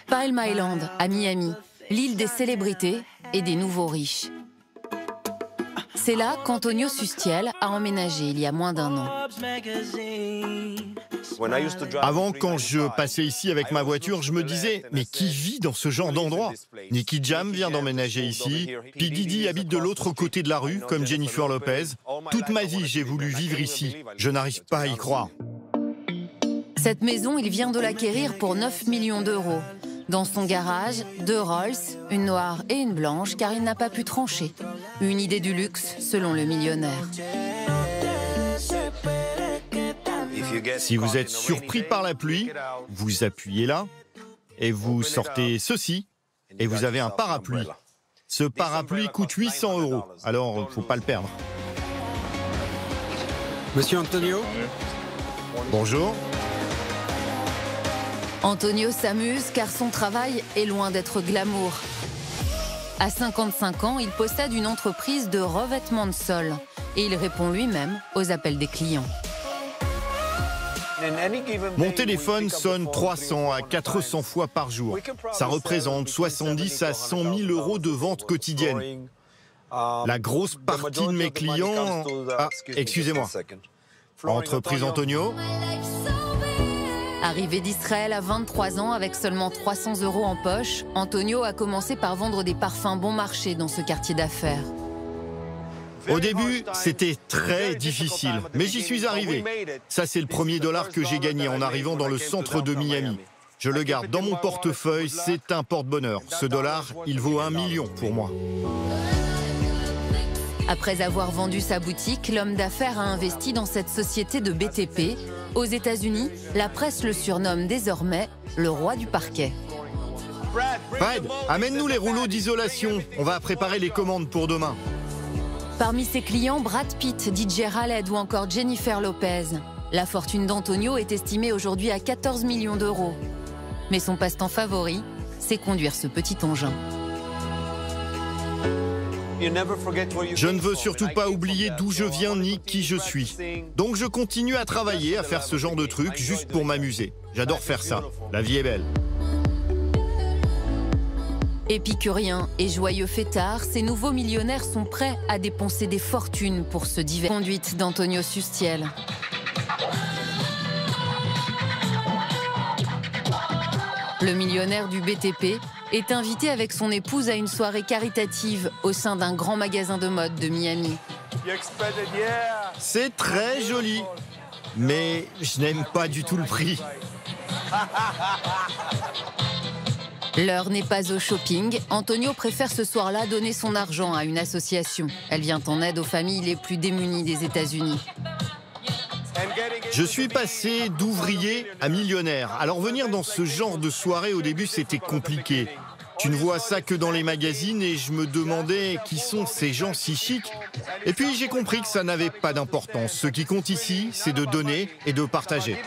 Palm Island, à Miami, l'île des célébrités et des nouveaux riches. C'est là qu'Antonio Sustiel a emménagé il y a moins d'1 an. Avant, quand je passais ici avec ma voiture, je me disais « Mais qui vit dans ce genre d'endroit ?» Nicky Jam vient d'emménager ici, P. Diddy habite de l'autre côté de la rue, comme Jennifer Lopez. Toute ma vie, j'ai voulu vivre ici. Je n'arrive pas à y croire. Cette maison, il vient de l'acquérir pour 9 millions d'euros. Dans son garage, 2 Rolls, une noire et une blanche, car il n'a pas pu trancher. Une idée du luxe, selon le millionnaire. Si vous êtes surpris par la pluie, vous appuyez là, et vous sortez ceci, et vous avez un parapluie. Ce parapluie coûte 800 €, alors il ne faut pas le perdre. Monsieur Antonio? Bonjour. Antonio s'amuse car son travail est loin d'être glamour. À 55 ans, il possède une entreprise de revêtement de sol et il répond lui-même aux appels des clients. Mon téléphone sonne 300 à 400 fois par jour. Ça représente 70 à 100 000 € de ventes quotidiennes. La grosse partie de mes clients... Ah, excusez-moi. Entreprise Antonio? Arrivé d'Israël à 23 ans avec seulement 300 € en poche, Antonio a commencé par vendre des parfums bon marché dans ce quartier d'affaires. Au début, c'était très difficile, mais j'y suis arrivé. Ça, c'est le premier dollar que j'ai gagné en arrivant dans le centre de Miami. Je le garde dans mon portefeuille, c'est un porte-bonheur. Ce dollar, il vaut 1 million pour moi. Après avoir vendu sa boutique, l'homme d'affaires a investi dans cette société de BTP. Aux États-Unis, la presse le surnomme désormais le roi du parquet. Fred, amène-nous les rouleaux d'isolation. On va préparer les commandes pour demain. Parmi ses clients, Brad Pitt, DJ Khaled ou encore Jennifer Lopez. La fortune d'Antonio est estimée aujourd'hui à 14 millions d'euros. Mais son passe-temps favori, c'est conduire ce petit engin. Je ne veux surtout pas oublier d'où je viens ni qui je suis. Donc je continue à travailler, à faire ce genre de trucs juste pour m'amuser. J'adore faire ça. La vie est belle. Épicurien et joyeux fêtard, ces nouveaux millionnaires sont prêts à dépenser des fortunes pour se divertir. Conduite d'Antonio Sustiel. Le millionnaire du BTP est invité avec son épouse à une soirée caritative au sein d'un grand magasin de mode de Miami. C'est très joli, mais je n'aime pas du tout le prix. L'heure n'est pas au shopping. Antonio préfère ce soir-là donner son argent à une association. Elle vient en aide aux familles les plus démunies des États-Unis. Je suis passé d'ouvrier à millionnaire. Alors venir dans ce genre de soirée au début, c'était compliqué. Tu ne vois ça que dans les magazines et je me demandais qui sont ces gens si chics. Et puis j'ai compris que ça n'avait pas d'importance. Ce qui compte ici, c'est de donner et de partager.